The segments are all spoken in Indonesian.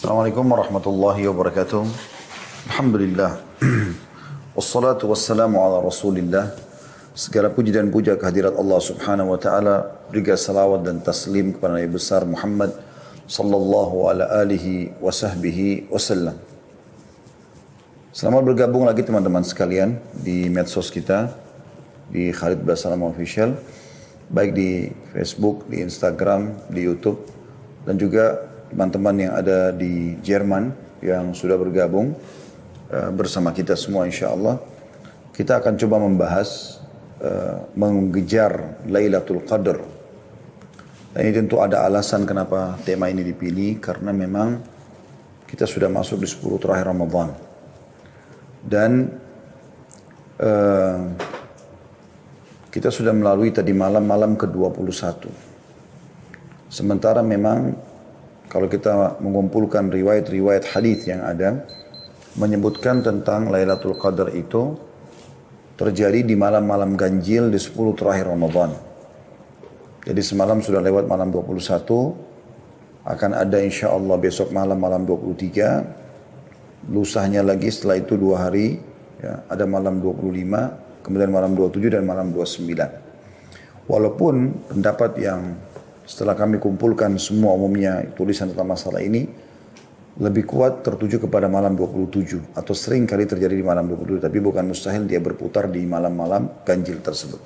Assalamualaikum warahmatullahi wabarakatuh. Alhamdulillah. Wassalatu wassalamu ala rasulillah. Segala puji dan puja kehadirat Allah subhanahu wa ta'ala. Berikan salawat dan taslim kepada Nabi besar Muhammad sallallahu ala alihi wa sahbihi wasallam. Selamat bergabung lagi teman-teman sekalian di medsos kita, di Khalid Basalam Official, baik di Facebook, di Instagram, di YouTube, dan juga teman-teman yang ada di Jerman yang sudah bergabung bersama kita semua insya Allah. Kita akan coba membahas mengejar Lailatul Qadar. Dan ini tentu ada alasan kenapa tema ini dipilih, karena memang kita sudah masuk di 10 terakhir Ramadan. Dan kita sudah melalui tadi malam ke-21. Sementara memang kalau kita mengumpulkan riwayat-riwayat hadis yang ada, menyebutkan tentang Lailatul Qadar itu terjadi di malam-malam ganjil di 10 terakhir Ramadan. Jadi semalam sudah lewat malam 21, akan ada insya Allah besok malam 23, lusahnya lagi setelah itu 2 hari, ya, ada malam 25, kemudian malam 27 dan malam 29. Walaupun pendapat yang setelah kami kumpulkan semua umumnya tulisan tentang masalah ini lebih kuat tertuju kepada malam 27 atau sering kali terjadi di malam 27, tapi bukan mustahil dia berputar di malam-malam ganjil tersebut.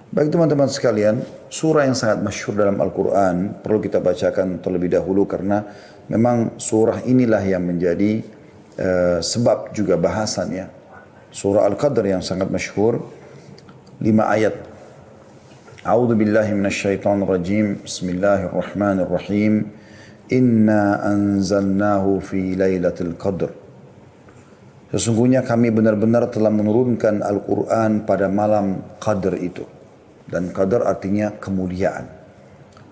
Baik teman-teman sekalian, surah yang sangat masyhur dalam Al-Quran perlu kita bacakan terlebih dahulu karena memang surah inilah yang menjadi sebab juga bahasannya. Surah Al-Qadr yang sangat masyhur, 5 ayat. A'udzu billahi minasyaitonir rajim. Bismillahirrahmanirrahim. Inna anzalnahu fi lailatul qadr. Sesungguhnya kami benar-benar telah menurunkan Al-Quran pada malam Qadr itu. Dan Qadr artinya kemuliaan.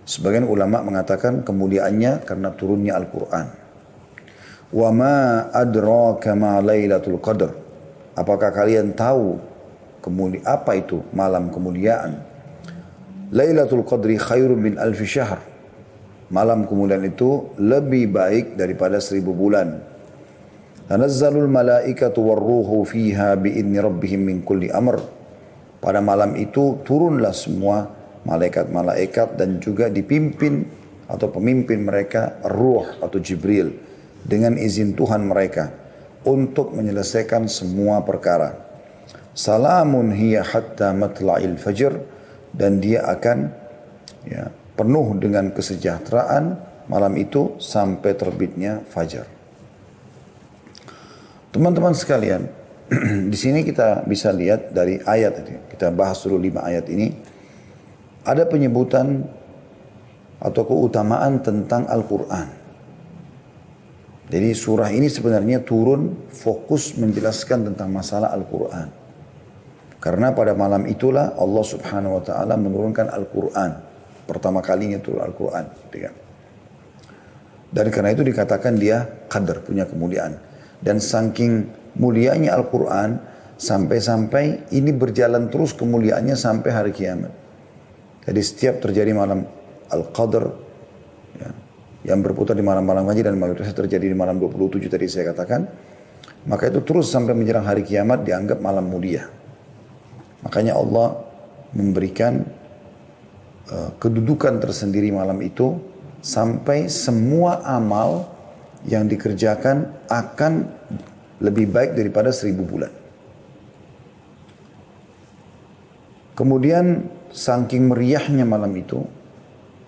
Sebagian ulama mengatakan kemuliaannya karena turunnya Al-Quran. Wa ma adraka ma lailatul qadr. Apakah kalian tahu apa itu malam kemuliaan? Lailatul Qadri khairun min alfi syahr. Malam kemuliaan itu lebih baik daripada 1000 bulan. Tanazzalul malaikatu warruhu fiha biidni rabbihim min kulli amr. Pada malam itu turunlah semua malaikat-malaikat dan juga dipimpin atau pemimpin mereka Ruh atau Jibril dengan izin Tuhan mereka untuk menyelesaikan semua perkara. Salamun hiya hatta matla'il fajr. Dan dia akan penuh dengan kesejahteraan malam itu sampai terbitnya fajar. Teman-teman sekalian, di sini kita bisa lihat dari ayat ini. Kita bahas dulu 5 ayat ini. Ada penyebutan atau keutamaan tentang Al-Quran. Jadi surah ini sebenarnya turun fokus menjelaskan tentang masalah Al-Quran. Karena pada malam itulah Allah subhanahu wa ta'ala menurunkan Al-Quran. Pertama kalinya turun Al-Quran. Dan karena itu dikatakan dia qadar, punya kemuliaan. Dan saking mulianya Al-Quran, sampai-sampai ini berjalan terus kemuliaannya sampai hari kiamat. Jadi setiap terjadi malam Al-Qadr, yang berputar di malam-malam haji dan mayoritas terjadi di malam 27 tadi saya katakan, maka itu terus sampai menjelang hari kiamat dianggap malam mulia. Makanya Allah memberikan kedudukan tersendiri malam itu sampai semua amal yang dikerjakan akan lebih baik daripada 1000 bulan. Kemudian saking meriahnya malam itu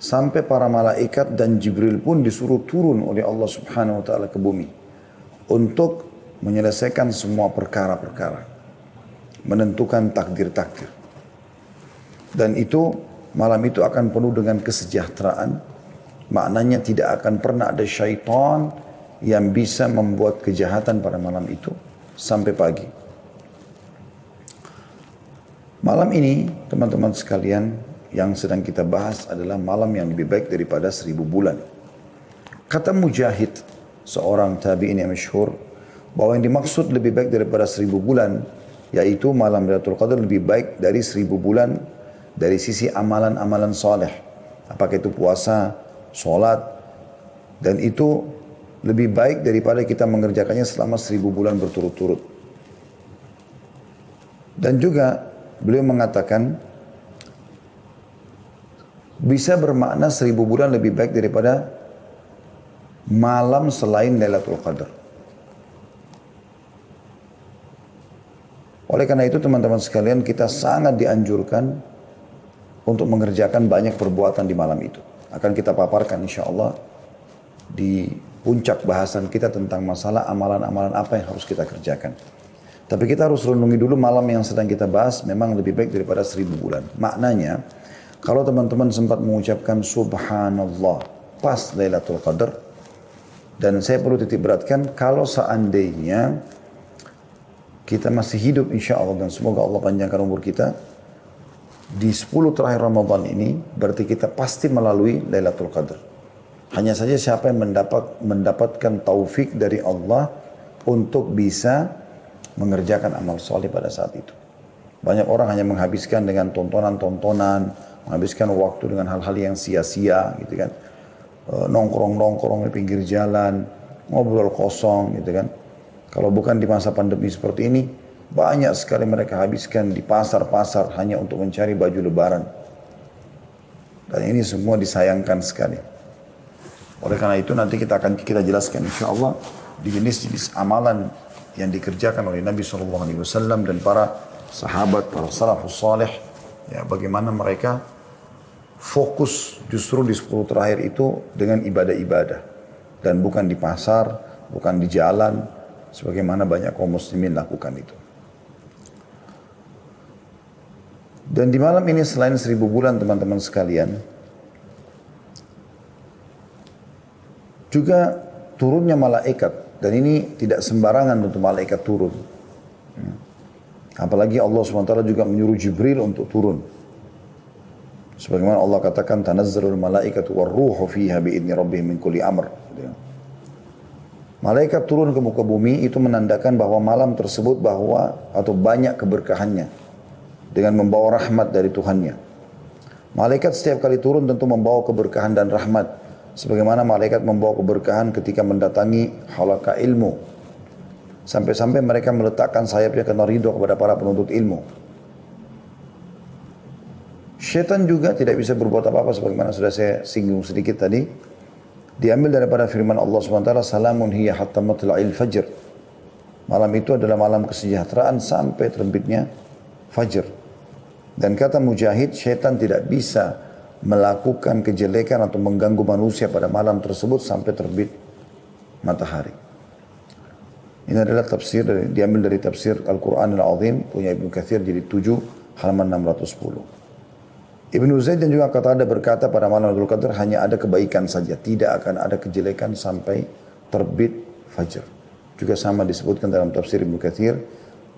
sampai para malaikat dan Jibril pun disuruh turun oleh Allah Subhanahu wa taala ke bumi untuk menyelesaikan semua perkara-perkara, menentukan takdir-takdir. Dan itu malam itu akan penuh dengan kesejahteraan. Maknanya tidak akan pernah ada syaitan yang bisa membuat kejahatan pada malam itu sampai pagi. Malam ini teman-teman sekalian yang sedang kita bahas adalah malam yang lebih baik daripada 1000 bulan. Kata Mujahid, seorang tabi'in yang masyhur, bahwa yang dimaksud lebih baik daripada 1000 bulan yaitu malam Lailatul Qadar lebih baik dari 1000 bulan dari sisi amalan-amalan soleh. Apakah itu puasa, sholat, dan itu lebih baik daripada kita mengerjakannya selama 1000 bulan berturut-turut. Dan juga beliau mengatakan bisa bermakna 1000 bulan lebih baik daripada malam selain Lailatul Qadar. Oleh karena itu teman-teman sekalian, kita sangat dianjurkan untuk mengerjakan banyak perbuatan di malam itu. Akan kita paparkan insya Allah di puncak bahasan kita tentang masalah amalan-amalan apa yang harus kita kerjakan. Tapi kita harus renungi dulu malam yang sedang kita bahas memang lebih baik daripada 1000 bulan. Maknanya, kalau teman-teman sempat mengucapkan Subhanallah pas Lailatul Qadar, dan saya perlu titik beratkan, kalau seandainya kita masih hidup insya Allah dan semoga Allah panjangkan umur kita, di 10 terakhir Ramadan ini berarti kita pasti melalui Lailatul Qadar. Hanya saja siapa yang mendapatkan taufik dari Allah untuk bisa mengerjakan amal soleh pada saat itu. Banyak orang hanya menghabiskan dengan tontonan-tontonan, menghabiskan waktu dengan hal-hal yang sia-sia gitu kan. Nongkrong-nongkrong di pinggir jalan, ngobrol kosong gitu kan. Kalau bukan di masa pandemi seperti ini, banyak sekali mereka habiskan di pasar-pasar hanya untuk mencari baju lebaran. Dan ini semua disayangkan sekali. Oleh karena itu nanti kita akan jelaskan insya Allah di jenis-jenis amalan yang dikerjakan oleh Nabi SAW dan para sahabat, para salafus salih. Ya, bagaimana mereka fokus justru di 10 terakhir itu dengan ibadah-ibadah. Dan bukan di pasar, bukan di jalan, sebagaimana banyak kaum muslimin lakukan itu. Dan di malam ini selain 1000 bulan teman-teman sekalian, juga turunnya malaikat. Dan ini tidak sembarangan untuk malaikat turun. Apalagi Allah SWT juga menyuruh Jibril untuk turun. Sebagaimana Allah katakan, tanazzalul malaikatu warruhu fiha biidni rabbihim min kulli amr. Malaikat turun ke muka bumi itu menandakan bahwa malam tersebut atau banyak keberkahannya dengan membawa rahmat dari Tuhannya. Malaikat setiap kali turun tentu membawa keberkahan dan rahmat, sebagaimana malaikat membawa keberkahan ketika mendatangi halaqah ilmu, sampai-sampai mereka meletakkan sayapnya karena ridho kepada para penuntut ilmu. Syaitan juga tidak bisa berbuat apa-apa sebagaimana sudah saya singgung sedikit tadi. Diambil daripada firman Allah SWT, salamun hiya hatta matla'il fajr. Malam itu adalah malam kesejahteraan sampai terbitnya fajr. Dan kata Mujahid, syaitan tidak bisa melakukan kejelekan atau mengganggu manusia pada malam tersebut sampai terbit matahari. Ini adalah tafsir diambil dari tafsir Al-Quran Al-Azim punya Ibnu Katsir jadi 7 halaman 610. Ibnu Zaid dan juga Qatadah berkata pada malam Lailatul Qadar hanya ada kebaikan saja, tidak akan ada kejelekan sampai terbit fajar. Juga sama disebutkan dalam tafsir Ibnu Katsir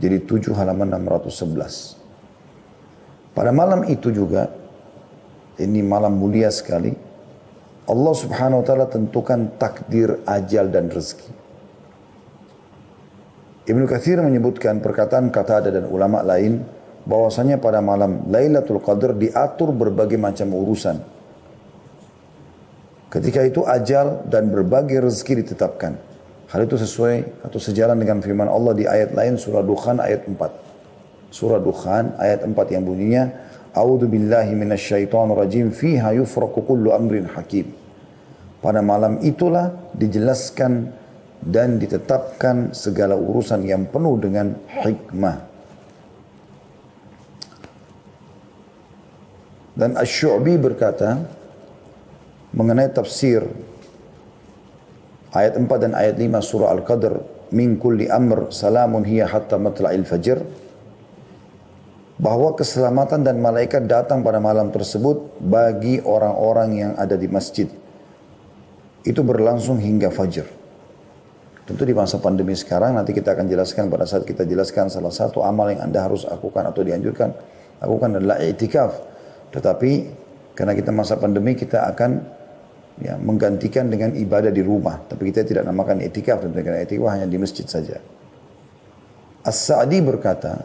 jadi 7 halaman 611. Pada malam itu juga, ini malam mulia sekali, Allah Subhanahu wa taala tentukan takdir, ajal dan rezeki. Ibnu Katsir menyebutkan perkataan Qatadah dan ulama lain bahwasanya pada malam Lailatul Qadar diatur berbagai macam urusan. Ketika itu ajal dan berbagai rezeki ditetapkan. Hal itu sesuai atau sejalan dengan firman Allah di ayat lain surah Dukhan ayat 4. Surah Dukhan ayat 4 yang bunyinya A'udzu billahi minasyaitonir rajim fiha yufraqu kullu amrin hakim. Pada malam itulah dijelaskan dan ditetapkan segala urusan yang penuh dengan hikmah. Dan Asy-Syu'bi berkata mengenai tafsir ayat 4 dan ayat 5 surah Al-Qadr, min kulli amr salamun hiya hatta matla'il fajr, bahwa keselamatan dan malaikat datang pada malam tersebut bagi orang-orang yang ada di masjid. Itu berlangsung hingga fajar. Tentu di masa pandemi sekarang nanti kita akan jelaskan pada saat kita jelaskan salah satu amal yang Anda harus lakukan atau dianjurkan lakukan adalah i'tikaf. Tetapi karena kita masa pandemi kita akan menggantikan dengan ibadah di rumah. Tapi kita tidak namakan i'tikaf, karena i'tikaf hanya di masjid saja. As-Sa'di berkata,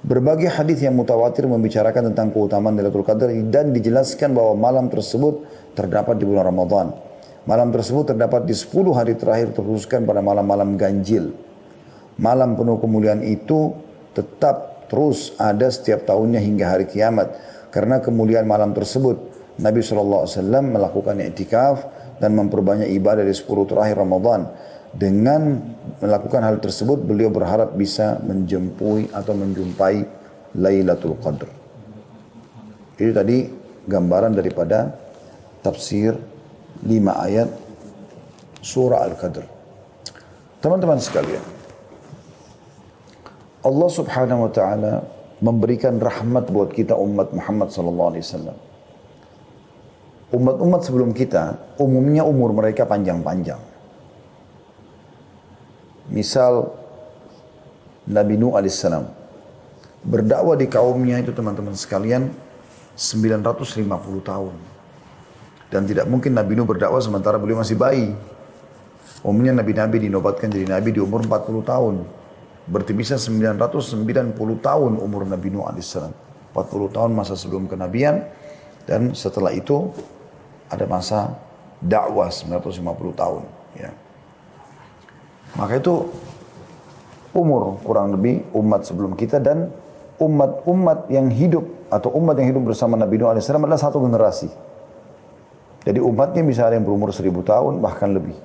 berbagai hadis yang mutawatir membicarakan tentang keutamaan Lailatul Qadar dan dijelaskan bahwa malam tersebut terdapat di bulan Ramadan. Malam tersebut terdapat di 10 hari terakhir terkhususkan pada malam-malam ganjil. Malam penuh kemuliaan itu tetap terus ada setiap tahunnya hingga hari kiamat. Karena kemuliaan malam tersebut, Nabi SAW melakukan i'tikaf dan memperbanyak ibadah di 10 terakhir Ramadan. Dengan melakukan hal tersebut, beliau berharap bisa menjumpai Lailatul Qadr. Itu tadi gambaran daripada tafsir 5 ayat surah Al-Qadr. Teman-teman sekalian, Allah Subhanahu wa taala memberikan rahmat buat kita umat Muhammad sallallahu alaihi wasallam. Umat-umat sebelum kita umumnya umur mereka panjang-panjang. Misal Nabi Nuh alaihissalam berdakwah di kaumnya itu teman-teman sekalian 950 tahun. Dan tidak mungkin Nabi Nuh berdakwah sementara beliau masih bayi. Umumnya nabi-nabi dinobatkan jadi nabi di umur 40 tahun. Berarti bisa 990 tahun umur Nabi Nuh alaihissalam. 40 tahun masa sebelum kenabian. Dan setelah itu ada masa dakwah 950 tahun. Ya. Maka itu umur kurang lebih umat sebelum kita dan umat-umat yang hidup atau umat yang hidup bersama Nabi Nuh alaihissalam adalah satu generasi. Jadi umatnya bisa ada yang berumur 1000 tahun bahkan lebih.